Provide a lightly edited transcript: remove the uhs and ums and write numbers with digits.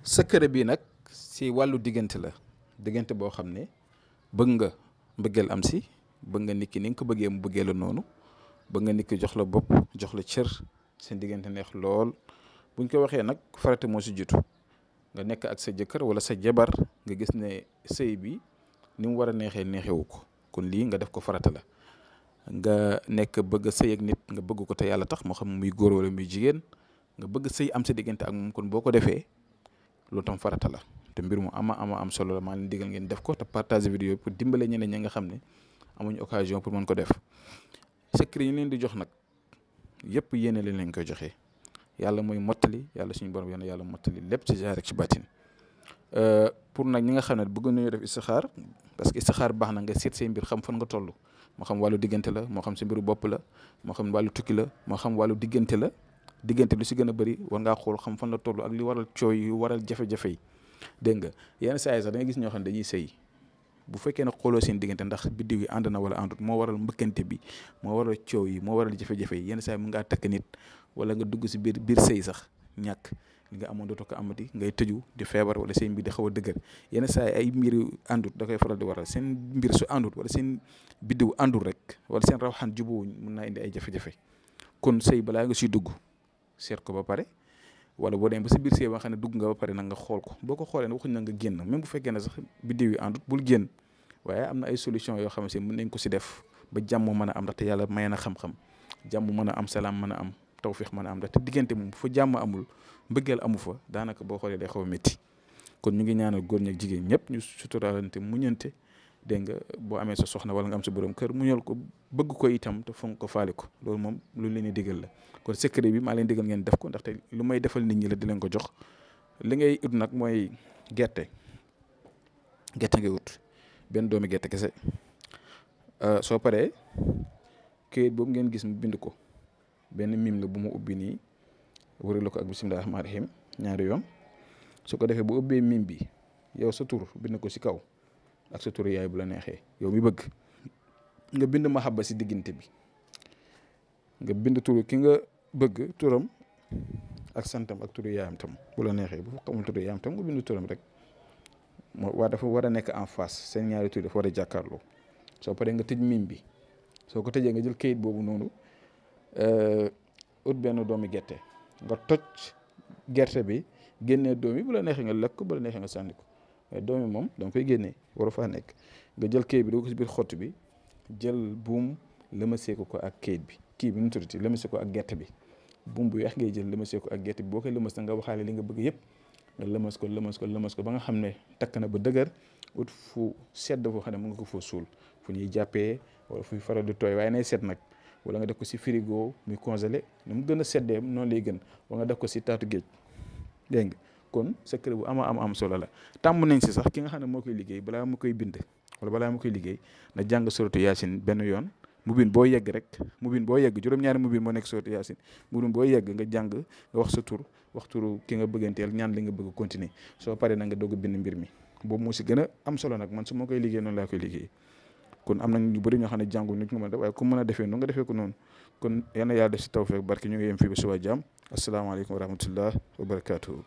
secret bi nag si wàllu diggante la diggante boo xam ne bëgg nga mbëggeel am si bëgg nga nit ki ni nga ko bëggee mu bëggee la noonu bëgg nga nit ki jox la bopp jox la cër seen diggante neex lool buñ ko waxee nag farata moo si jiitu nga nekk ak sa jëkkër wala sa jabar nga gis ne sëy bi ni mu war a neexee neexewu ko kon lii nga def ko farata la nga nekk bëgg a sëy ak nit nga bëgg ko te yàlla tax moo xam muy góor wala muy jigéen nga bëgg sëy am sa diggante ak moom kon boo ko defee loolu tam farata la te mbir mu ama am solo la maa leen digal ngeen def ko te partager vidéo pour dimbale ñeneen ñi nga xam ne amuñ occasion pour mën ko def secret yi leen di jox nag yëpp yéene leen koy joxe yàlla mooy mottali yàlla suñu borom yàlla mottali lépp ci jaar rek ci bàttin pour nag ñi nga xam ne bëgg nañu def istixaar parce que istixaar baax na nga seet say mbir xam fan nga toll moo xam wàllu diggante la moo xam si mbiru bopp la moo xam wàllu tukki la moo xam wàllu diggante la diggante lu si gën a bëri war ngaa xool xam fan la toll ak li waral cooy yu waral jafe-jafe yi dégg nga yenn saa yi sax da nga gis ñoo xam ne dañuy sëy bu fekkee ne xooloo seen diggante ndax biddiw yi ànd na wala àndut moo waral mbëkkante bi moo waral coow yi moo waral jafe-jafe yi yenn saa yi mu ngaa takk nit wala nga dugg si biir sëy sax ñàkk li nga amoon dootoo ko amati ngay tëju di feebar wala seen mbir di xaw a dëgër yenn saa yi ay mbir yu àndut da koy faral di waral seen mbir su àndut wala seen biddiw àndut rek wala seen rawxaan jubuwuñ mun naa indi ay jafe-jafe kon sëy balaa nga siy dugg seet ko ba pare wala boo demee ba si biir sëy ba nga xam ne dugg nga ba pare nag nga xool ko boo ko xoolee ne waxuñ na nga génn même bu fekkee ne sax biddiw yi àndut bul génn waaye am na ay solution yoo xam ne mën nañ ko si def ba jàmm mën a am ndaxte yàlla may na xam-xam jàmm mën a am salaam mën a am tawfiix mën a am ndaxte diggante moom fa jàmm amul mbëggeel amu fa daanaka boo xoolee day xaw a métti kon ñu ngi ñaanal góor ñi ak jigéen ñëpp ñu suturaalante muñante dégg nga boo amee sa soxna wala nga am sa borom kër muñal ko bëgg ko itam te fonk ko faale ko loolu moom lu leen di digal la kon secret bi maa leen digal ngeen def ko ndaxte lu may defal nit ñi la di leen ko jox li ngay ut nag mooy gerte ngay ut benn doomi gerte kese soo paree këyit boobu ngeen gis mu bind ko benn mim la bu mu ubbi nii wërale ko ak bisimilah rahmaani rahim ñaari yoon su ko defee bu ubbee mim bi yow sa tur bind ko si kaw ak sa tur yaay bu la neexee yow mi bëgg nga bind mahabba si diggante bi nga bind tur ki nga bëgg turam ak santam ak turu yaayam tam bu la neexee bu xamul turu yaayam tam nga bind turam rek waa dafa war a nekk en face seen ñaari tur dafa war a jàkkaarloo soo paree nga tëj mim bi soo ko tëjee nga jël kayit boobu noonu ut benn doomi gerte nga toj gerte bi génnee doom yi bu la neexee nga lekk ko bu la neexee nga sànni ko waaye doom yi moom da nga koy génnee waru faa nekk nga jël kayit bi doo ko si biir xott bi jël buum lëmasee ko ak kayit bi kii bi nu tuddati lëmasee ko ak gerte bi buum bu weex ngay jël lëmasee ko ak gerte bi boo koy lëmas na nga waxaale li nga bëgg yëpp nga lëmas ko ba nga xam ne takk na ba dëgër ut fu sedd foo xam ne mu nga ko foo suul fu ñuy jàppee wala fuy faral di tooy waaye nay set nag wala nga def ko si frigo muy congelé nu mu gën a seddee noonu lay gën wala nga def ko si taatu géej dégg nga kon secret bu am solo la tàmm nañ si sax ki nga xam ne moo koy liggéey balaa mu koy bind wala balaa mu koy liggéey na jàng suratu yaasin benn yoon mubin boo yegg rek mubin boo yegg juróom-ñaari mubin moo nekk suratu yaasin mubin boo yegg nga jàng nga wax sa tur wax turu ki nga bëgganteel ñaan li nga bëgg continuer soo paree na nga doog a bind mbir mi boobu moo si gën a am solo nag man su ma koy liggéey noonu laa koy liggéey kon am na ñu bëri ñoo xam ne jàngul nit ñu mën a def waaye ku mën a defee noonu nga defee ko noonu kon yal na yàlla def si tawfeex barke ñu ngi yem fii ba suba jàmm asalaamaaleykum wa rahmatullah wa barakaatuhu